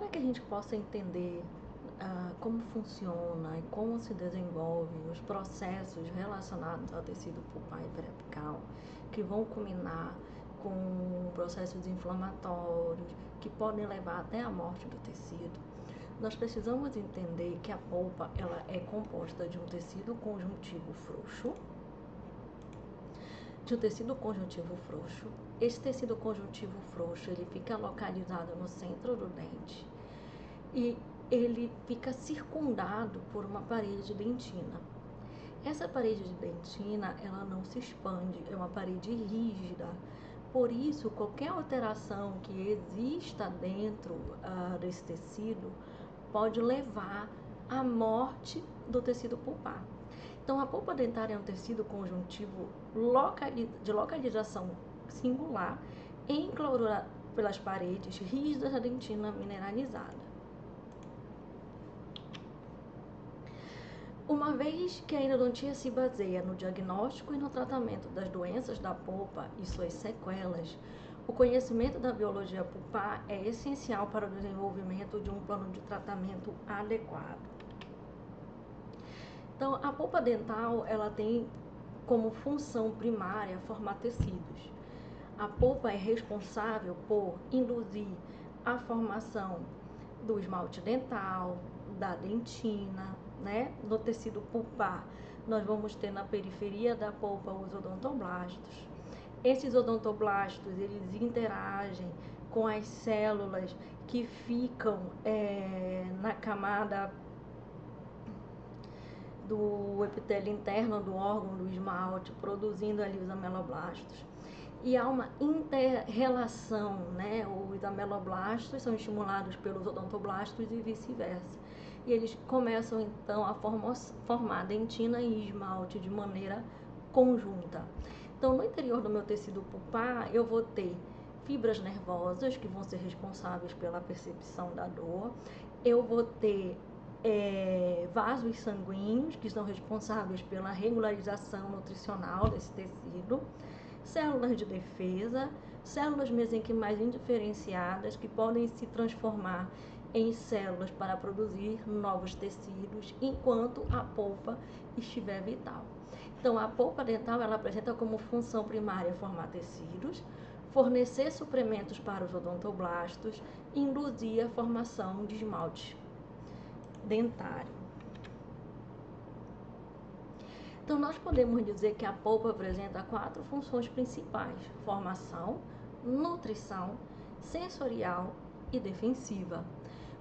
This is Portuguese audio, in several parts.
para que a gente possa entender como funciona e como se desenvolvem os processos relacionados ao tecido pulpar e periapical, que vão culminar com processos inflamatórios que podem levar até a morte do tecido, nós precisamos entender que a polpa ela é composta de um tecido conjuntivo frouxo, Esse tecido conjuntivo frouxo ele fica localizado no centro do dente e ele fica circundado por uma parede dentina. Essa parede de dentina ela não se expande, é uma parede rígida. Por isso, qualquer alteração que exista dentro desse tecido pode levar à morte do tecido pulpar. Então, a polpa dentária é um tecido conjuntivo de localização singular, enclausurado pelas paredes rígidas da dentina mineralizada. Uma vez que a endodontia se baseia no diagnóstico e no tratamento das doenças da polpa e suas sequelas, o conhecimento da biologia pulpar é essencial para o desenvolvimento de um plano de tratamento adequado. Então, a polpa dental ela tem como função primária formar tecidos. A polpa é responsável por induzir a formação do esmalte dental, da dentina, né? No tecido pulpar, nós vamos ter na periferia da polpa os odontoblastos. Esses odontoblastos, eles interagem com as células que ficam na camada do epitélio interno do órgão do esmalte, produzindo ali os ameloblastos. E há uma inter-relação, né? Os ameloblastos são estimulados pelos odontoblastos e vice-versa. E eles começam então a formar dentina e esmalte de maneira conjunta. Então, no interior do meu tecido pulpar, eu vou ter fibras nervosas que vão ser responsáveis pela percepção da dor. Eu vou ter vasos sanguíneos que são responsáveis pela regularização nutricional desse tecido, células de defesa, células mesenquimais indiferenciadas que podem se transformar em células para produzir novos tecidos enquanto a polpa estiver vital. Então, a polpa dental ela apresenta como função primária formar tecidos, fornecer suprimentos para os odontoblastos e induzir a formação de esmalte dentário. Então, nós podemos dizer que a polpa apresenta 4 funções principais: formação, nutrição, sensorial e defensiva.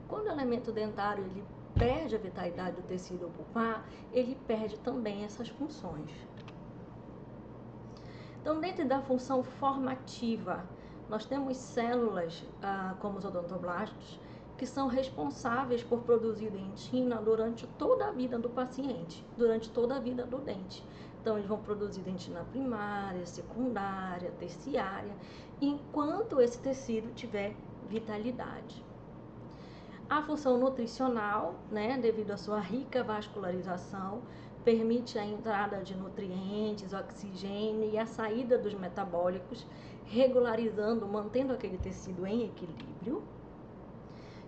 Quando o elemento dentário ele perde a vitalidade do tecido pulpar, ele perde também essas funções. Então, dentro da função formativa, nós temos células, como os odontoblastos, que são responsáveis por produzir dentina durante toda a vida do paciente, durante toda a vida do dente. Então, eles vão produzir dentina primária, secundária, terciária, enquanto esse tecido tiver vitalidade. A função nutricional, né, devido à sua rica vascularização, permite a entrada de nutrientes, oxigênio e a saída dos metabólicos, regularizando, mantendo aquele tecido em equilíbrio.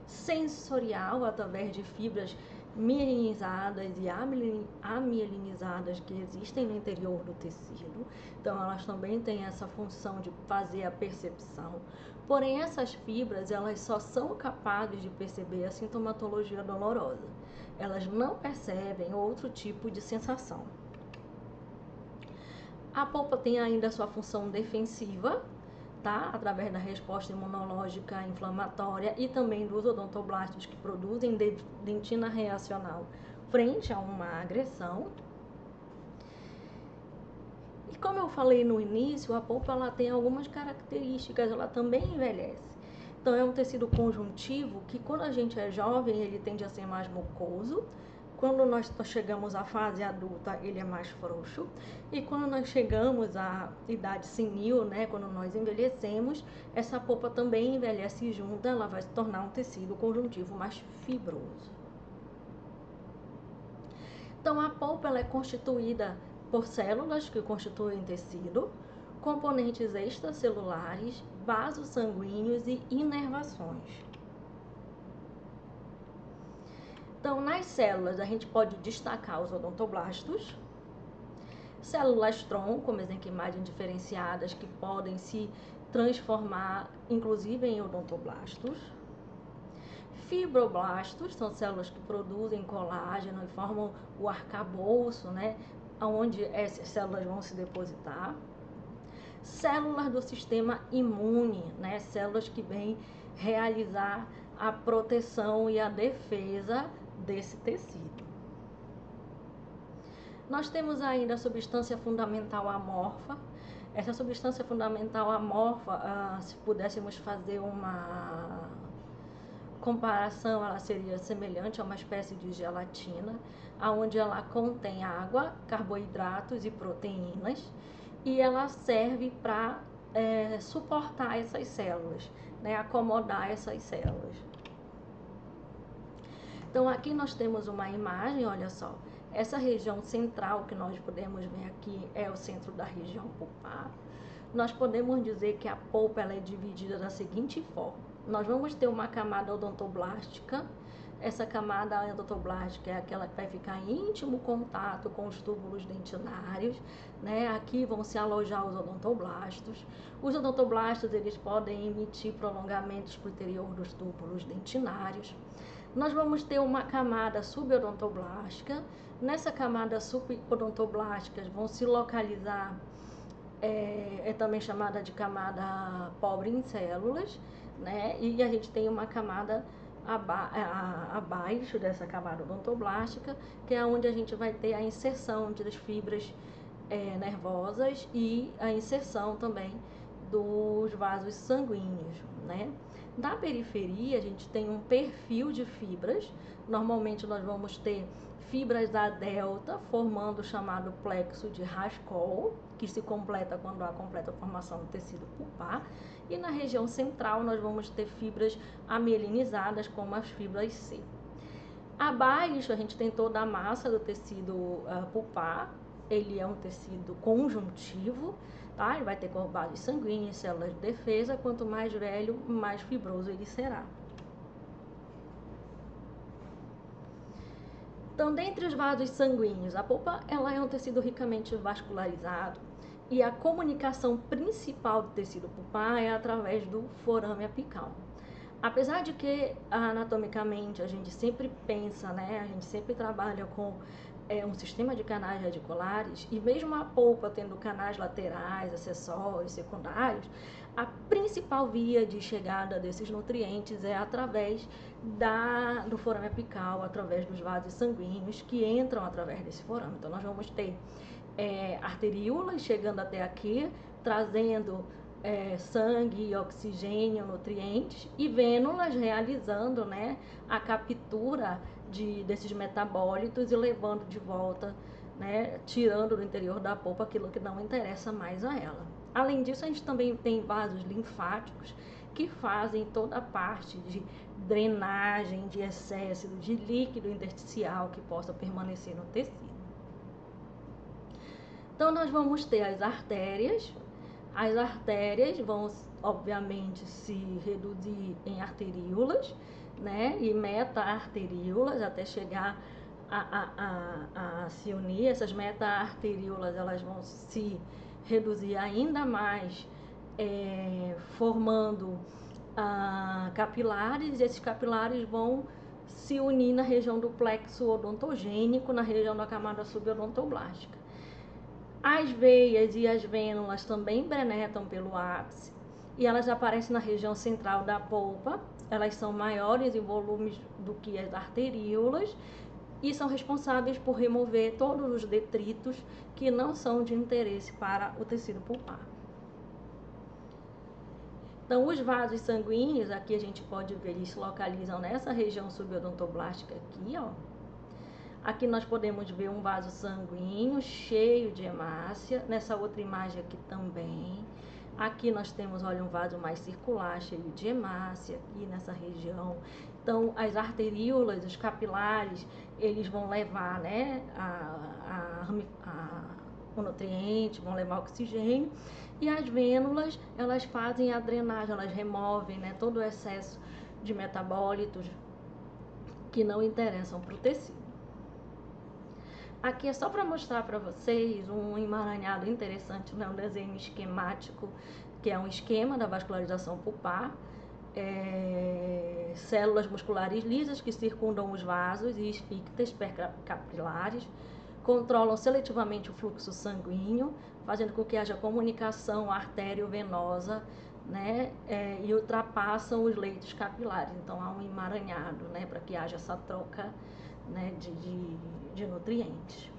Sensorial, através de fibras mielinizadas e amielinizadas que existem no interior do tecido. Então, elas também têm essa função de fazer a percepção. Porém, essas fibras, elas só são capazes de perceber a sintomatologia dolorosa. Elas não percebem outro tipo de sensação. A polpa tem ainda a sua função defensiva, tá? Através da resposta imunológica inflamatória e também dos odontoblastos que produzem dentina reacional frente a uma agressão. E como eu falei no início, a polpa ela tem algumas características, ela também envelhece. Então, é um tecido conjuntivo que, quando a gente é jovem, ele tende a ser mais mucoso. Quando nós chegamos à fase adulta, ele é mais frouxo. E quando nós chegamos à idade senil, né, quando nós envelhecemos, essa polpa também envelhece junto, ela vai se tornar um tecido conjuntivo mais fibroso. Então, a polpa ela é constituída por células que constituem tecido, componentes extracelulares, vasos sanguíneos e inervações. Então, nas células, a gente pode destacar os odontoblastos, células-tronco, mesenquimagem diferenciadas, que podem se transformar, inclusive, em odontoblastos. Fibroblastos, são células que produzem colágeno e formam o arcabouço, né, onde essas células vão se depositar. Células do sistema imune, né, células que vêm realizar a proteção e a defesa desse tecido. Nós temos ainda a substância fundamental amorfa. Essa substância fundamental amorfa, se pudéssemos fazer uma comparação, ela seria semelhante a uma espécie de gelatina, onde ela contém água, carboidratos e proteínas, e ela serve para suportar essas células, né, acomodar essas células. Então, aqui nós temos uma imagem, olha só, essa região central que nós podemos ver aqui é o centro da região pulpar. Nós podemos dizer que a polpa ela é dividida da seguinte forma: nós vamos ter uma camada odontoblástica. Essa camada odontoblástica é aquela que vai ficar em íntimo contato com os túbulos dentinários, né? Aqui vão se alojar os odontoblastos. Os odontoblastos eles podem emitir prolongamentos para o interior dos túbulos dentinários. Nós vamos ter uma camada subodontoblástica. Nessa camada subodontoblastica vão se localizar, é também chamada de camada pobre em células, né? E a gente tem uma camada abaixo dessa camada odontoblástica, que é onde a gente vai ter a inserção das fibras nervosas e a inserção também dos vasos sanguíneos, né? Na periferia, a gente tem um perfil de fibras. Normalmente, nós vamos ter fibras da delta, formando o chamado plexo de Raskol, que se completa quando há completa formação do tecido pulpar. E na região central, nós vamos ter fibras amielinizadas, como as fibras C. Abaixo, a gente tem toda a massa do tecido pulpar. Ele é um tecido conjuntivo, tá? Ele vai ter vasos sanguíneos, células de defesa. Quanto mais velho, mais fibroso ele será. Então, dentre os vasos sanguíneos, a polpa ela é um tecido ricamente vascularizado e a comunicação principal do tecido pulpar é através do forame apical. Apesar de que anatomicamente a gente sempre pensa, né, a gente sempre trabalha com um sistema de canais radiculares, e mesmo a polpa tendo canais laterais, acessórios, secundários, a principal via de chegada desses nutrientes é através do forame apical, através dos vasos sanguíneos que entram através desse forame. Então, nós vamos ter arteríolas chegando até aqui, trazendo sangue, oxigênio, nutrientes, e vênulas realizando, né, a captura desses metabólitos e levando de volta, né, tirando do interior da polpa aquilo que não interessa mais a ela. Além disso, a gente também tem vasos linfáticos que fazem toda a parte de drenagem de excesso de líquido intersticial que possa permanecer no tecido. Então, nós vamos ter as artérias. As artérias vão, obviamente, se reduzir em arteríolas, né, e meta-arteríolas, até chegar a se unir. Essas meta-arteríolas elas vão se reduzir ainda mais, formando capilares, e esses capilares vão se unir na região do plexo odontogênico, na região da camada subodontoblástica. As veias e as vênulas também brenetam pelo ápice e elas aparecem na região central da polpa. Elas são maiores em volumes do que as arteríolas e são responsáveis por remover todos os detritos que não são de interesse para o tecido pulpar. Então, os vasos sanguíneos, aqui a gente pode ver, eles se localizam nessa região subodontoblástica aqui, ó. Aqui nós podemos ver um vaso sanguíneo cheio de hemácia, nessa outra imagem aqui também. Aqui nós temos, olha, um vaso mais circular, cheio de hemácia, aqui nessa região. Então, as arteríolas, os capilares, eles vão levar, né, o nutriente, vão levar oxigênio. E as vênulas, elas fazem a drenagem, elas removem, né, todo o excesso de metabólitos que não interessam para o tecido. Aqui é só para mostrar para vocês um emaranhado interessante, né? Um desenho esquemático, que é um esquema da vascularização pulpar. Células musculares lisas que circundam os vasos e esfictas capilares, controlam seletivamente o fluxo sanguíneo, fazendo com que haja comunicação artério-venosa, né, e ultrapassam os leitos capilares. Então há um emaranhado, né, para que haja essa troca, né, de nutrientes.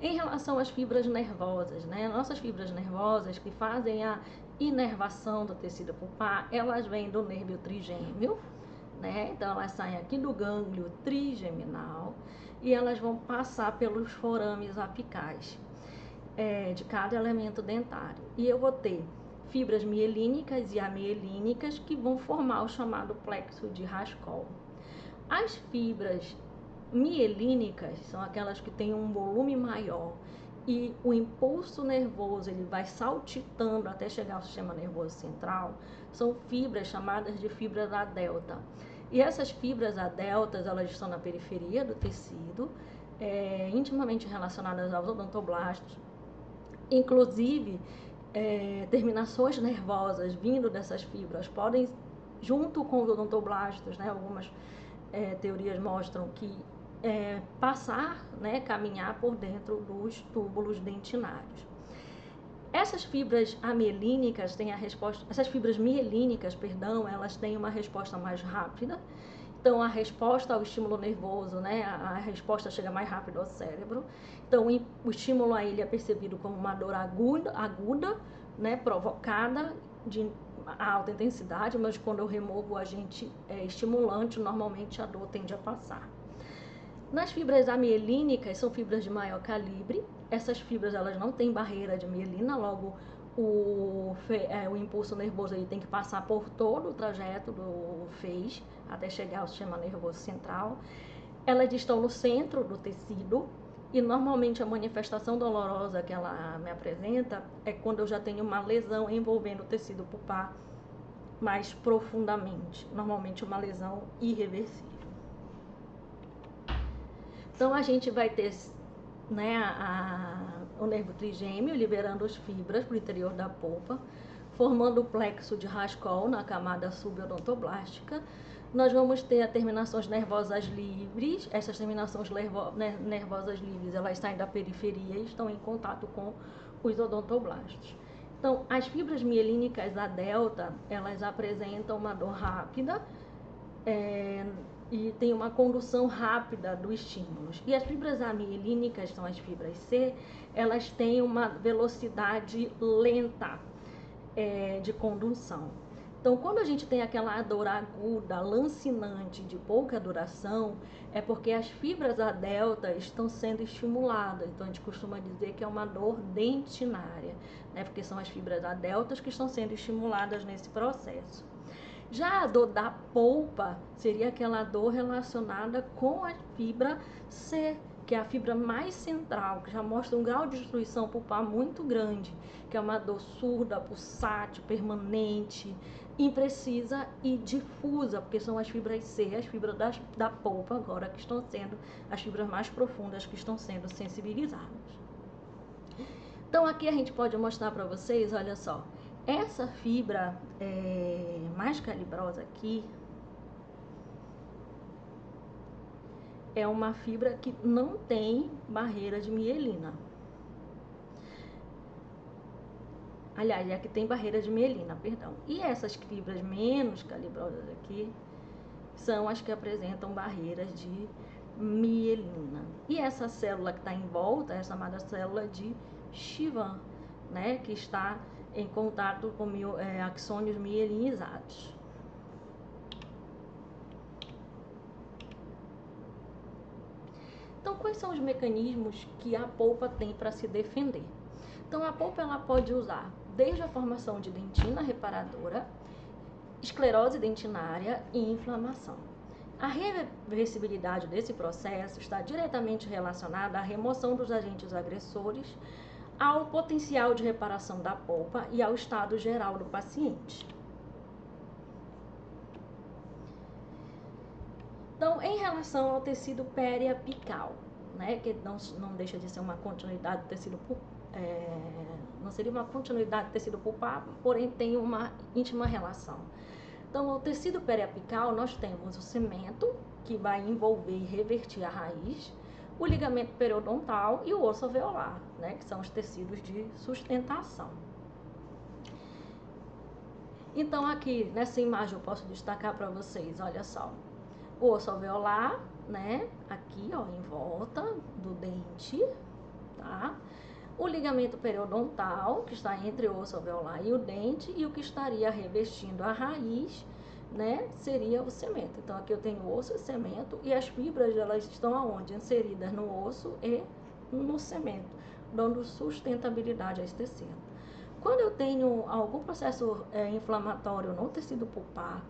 Em relação às fibras nervosas, né, nossas fibras nervosas que fazem a inervação do tecido pulpar, elas vêm do nervo trigêmeo, né? Então elas saem aqui do gânglio trigeminal e elas vão passar pelos forames apicais de cada elemento dentário. E eu vou ter fibras mielínicas e amielínicas que vão formar o chamado plexo de Raskol. As fibras mielínicas são aquelas que têm um volume maior e o impulso nervoso ele vai saltitando até chegar ao sistema nervoso central. São fibras chamadas de fibras A delta. E essas fibras A deltas, elas estão na periferia do tecido, intimamente relacionadas aos odontoblastos. Inclusive, terminações nervosas vindo dessas fibras podem, junto com os odontoblastos, né, algumas teorias mostram que passar, né, caminhar por dentro dos túbulos dentinários. Essas fibras amielínicas têm a resposta, essas fibras mielínicas, perdão, elas têm uma resposta mais rápida. Então a resposta ao estímulo nervoso, né, a resposta chega mais rápido ao cérebro. Então o estímulo a ele é percebido como uma dor aguda, né, provocada de alta intensidade, mas quando eu removo o agente estimulante, normalmente a dor tende a passar. Nas fibras amielínicas, são fibras de maior calibre. Essas fibras elas não têm barreira de mielina, logo o impulso nervoso ele tem que passar por todo o trajeto do fez até chegar ao sistema nervoso central. Elas estão no centro do tecido e normalmente a manifestação dolorosa que ela me apresenta é quando eu já tenho uma lesão envolvendo o tecido pulpar mais profundamente, normalmente uma lesão irreversível. Então a gente vai ter, né, o nervo trigêmeo liberando as fibras para o interior da polpa, formando o plexo de Raskol na camada subodontoblastica. Nós vamos ter as terminações nervosas livres. Essas terminações nervosas livres, elas saem da periferia e estão em contato com os odontoblastos. Então, as fibras mielínicas A delta, elas apresentam uma dor rápida e tem uma condução rápida dos estímulos. E as fibras amielínicas, são as fibras C, elas têm uma velocidade lenta de condução. Então, quando a gente tem aquela dor aguda, lancinante, de pouca duração, é porque as fibras A delta estão sendo estimuladas. Então, a gente costuma dizer que é uma dor dentinária, né? Porque são as fibras A deltas que estão sendo estimuladas nesse processo. Já a dor da polpa seria aquela dor relacionada com a fibra C, que é a fibra mais central, que já mostra um grau de destruição pulpar muito grande, que é uma dor surda, pulsátil, permanente, imprecisa e difusa, porque são as fibras C, as fibras da polpa agora que estão sendo as fibras mais profundas que estão sendo sensibilizadas. Então aqui a gente pode mostrar para vocês, olha só, essa fibra mais calibrosa aqui é uma fibra que não tem barreira de mielina. Aliás, é que tem barreira de mielina, perdão. E essas fibras menos calibrosas aqui são as que apresentam barreiras de mielina. E essa célula que está em volta é chamada célula de Schwann, né, que está em contato com axônios mielinizados. Então, quais são os mecanismos que a polpa tem para se defender? Então, a polpa ela pode usar desde a formação de dentina reparadora, esclerose dentinária e inflamação. A reversibilidade desse processo está diretamente relacionada à remoção dos agentes agressores, ao potencial de reparação da polpa e ao estado geral do paciente. Então, em relação ao tecido periapical, né, que não deixa de ser uma continuidade do tecido não seria uma continuidade do tecido pulpar, porém tem uma íntima relação. Então, o tecido periapical, nós temos o cemento, que vai envolver e revertir a raiz, o ligamento periodontal e o osso alveolar, né, que são os tecidos de sustentação. Então, aqui nessa imagem eu posso destacar para vocês, olha só, o osso alveolar, né, aqui, ó, em volta do dente, tá? O ligamento periodontal, que está entre o osso alveolar e o dente, e o que estaria revestindo a raiz, né, seria o cemento. Então, aqui eu tenho osso e cemento, e as fibras, elas estão aonde? Inseridas no osso e no cemento, dando sustentabilidade a esse tecido. Quando eu tenho algum processo inflamatório no tecido pulpar,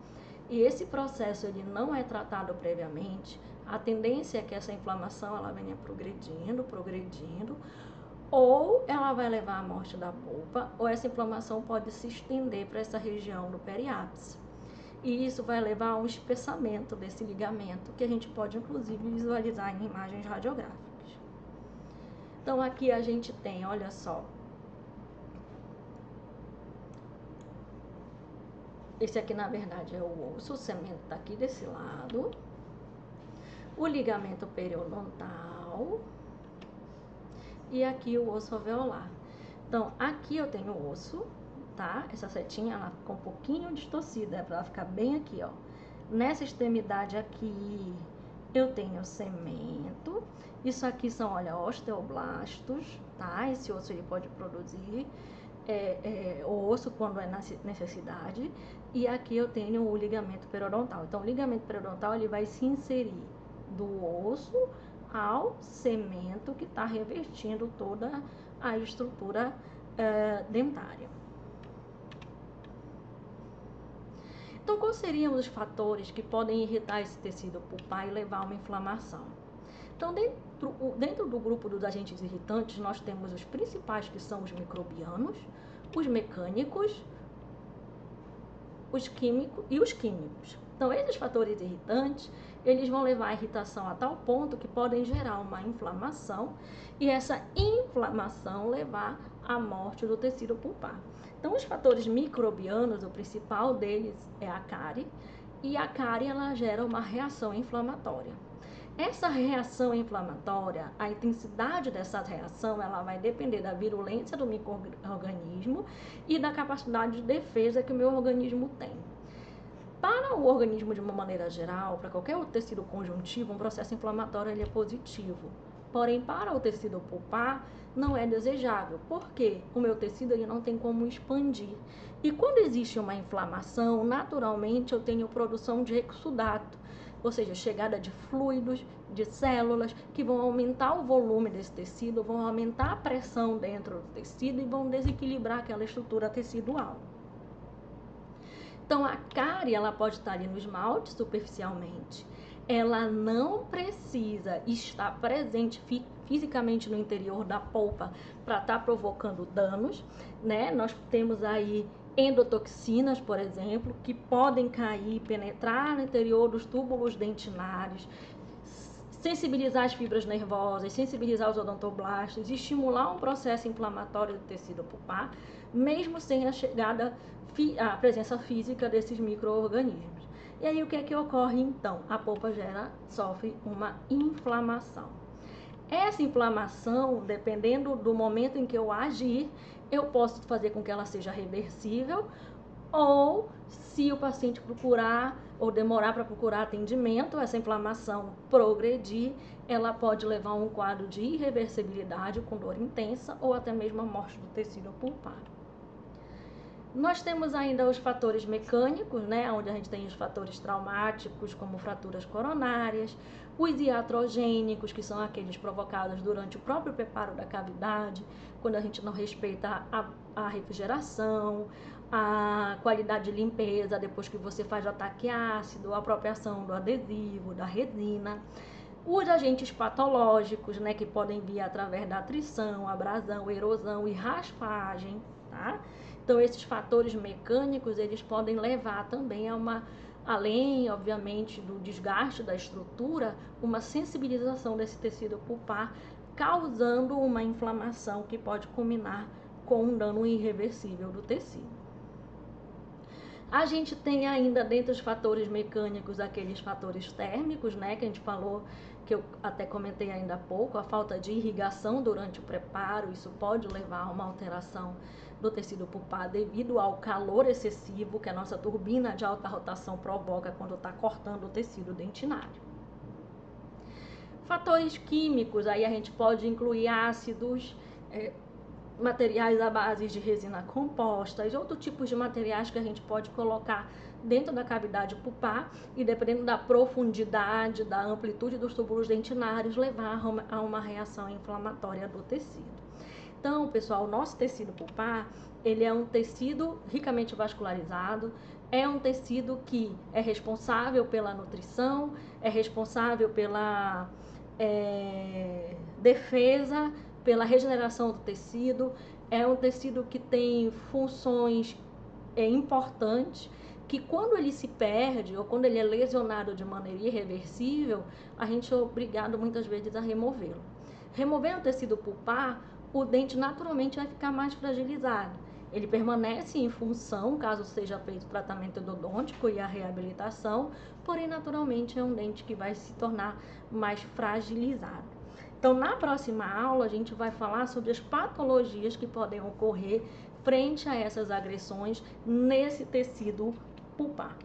e esse processo ele não é tratado previamente, a tendência é que essa inflamação ela venha progredindo, ou ela vai levar à morte da polpa, ou essa inflamação pode se estender para essa região do periápice. E isso vai levar a um espessamento desse ligamento, que a gente pode inclusive visualizar em imagens radiográficas. Então aqui a gente tem, olha só, esse aqui na verdade é o osso, o cemento está aqui desse lado, o ligamento periodontal e aqui o osso alveolar. Então aqui eu tenho o osso, tá? Essa setinha ela ficou um pouquinho distorcida, é para ela ficar bem aqui, ó. Nessa extremidade aqui eu tenho o cemento. Isso aqui são, olha, osteoblastos, tá? Esse osso ele pode produzir o osso quando é necessidade. E aqui eu tenho o ligamento periodontal. Então o ligamento periodontal ele vai se inserir do osso ao cemento que está revestindo toda a estrutura dentária. Então, quais seriam os fatores que podem irritar esse tecido pulpar e levar a uma inflamação? Então, dentro do grupo dos agentes irritantes, nós temos os principais, que são os microbianos, os mecânicos, os químicos e os químicos. Então, esses fatores irritantes, eles vão levar a irritação a tal ponto que podem gerar uma inflamação e essa inflamação levar à morte do tecido pulpar. Então, os fatores microbianos, o principal deles é a cárie, e a cárie ela gera uma reação inflamatória. Essa reação inflamatória, a intensidade dessa reação, ela vai depender da virulência do micro-organismo e da capacidade de defesa que o meu organismo tem. Para o organismo de uma maneira geral, para qualquer outro tecido conjuntivo, um processo inflamatório ele é positivo. Porém, para o tecido pulpar, não é desejável, porque o meu tecido ele não tem como expandir. E quando existe uma inflamação, naturalmente eu tenho produção de exudato, ou seja, chegada de fluidos, de células, que vão aumentar o volume desse tecido, vão aumentar a pressão dentro do tecido e vão desequilibrar aquela estrutura tecidual. Então, a cárie, ela pode estar ali no esmalte superficialmente. Ela não precisa estar presente fisicamente no interior da polpa para estar provocando danos, né? Nós temos aí endotoxinas, por exemplo, que podem cair, penetrar no interior dos túbulos dentinários, sensibilizar as fibras nervosas, sensibilizar os odontoblastos, estimular um processo inflamatório do tecido pulpar, mesmo sem a presença física desses micro-organismos. E aí o que é que ocorre então? A polpa sofre uma inflamação. Essa inflamação, dependendo do momento em que eu agir, eu posso fazer com que ela seja reversível, ou se o paciente procurar ou demorar para procurar atendimento, essa inflamação progredir, ela pode levar a um quadro de irreversibilidade com dor intensa ou até mesmo a morte do tecido pulpar. Nós temos ainda os fatores mecânicos, né, onde a gente tem os fatores traumáticos, como fraturas coronárias, os iatrogênicos, que são aqueles provocados durante o próprio preparo da cavidade, quando a gente não respeita a refrigeração, a qualidade de limpeza, depois que você faz o ataque ácido, a apropriação do adesivo, da resina. Os agentes patológicos, né, que podem vir através da atrição, abrasão, erosão e raspagem, tá? Então, esses fatores mecânicos, eles podem levar também a uma além, obviamente, do desgaste da estrutura, uma sensibilização desse tecido pulpar, causando uma inflamação que pode culminar com um dano irreversível do tecido. A gente tem ainda, dentre os fatores mecânicos, aqueles fatores térmicos, né, que a gente falou, que eu até comentei ainda há pouco, a falta de irrigação durante o preparo, isso pode levar a uma alteração do tecido pulpar devido ao calor excessivo que a nossa turbina de alta rotação provoca quando está cortando o tecido dentinário. Fatores químicos, aí a gente pode incluir ácidos, materiais à base de resina composta e outros tipos de materiais que a gente pode colocar dentro da cavidade pulpar e, dependendo da profundidade, da amplitude dos túbulos dentinários, levar a uma reação inflamatória do tecido. Então, pessoal, o nosso tecido pulpar, ele é um tecido ricamente vascularizado, é um tecido que é responsável pela nutrição, é responsável pela defesa, pela regeneração do tecido, é um tecido que tem funções importantes, que quando ele se perde ou quando ele é lesionado de maneira irreversível, a gente é obrigado muitas vezes a removê-lo. Removendo o tecido pulpar, o dente naturalmente vai ficar mais fragilizado. Ele permanece em função, caso seja feito o tratamento endodôntico e a reabilitação, porém naturalmente é um dente que vai se tornar mais fragilizado. Então, na próxima aula, a gente vai falar sobre as patologias que podem ocorrer frente a essas agressões nesse tecido pulpar.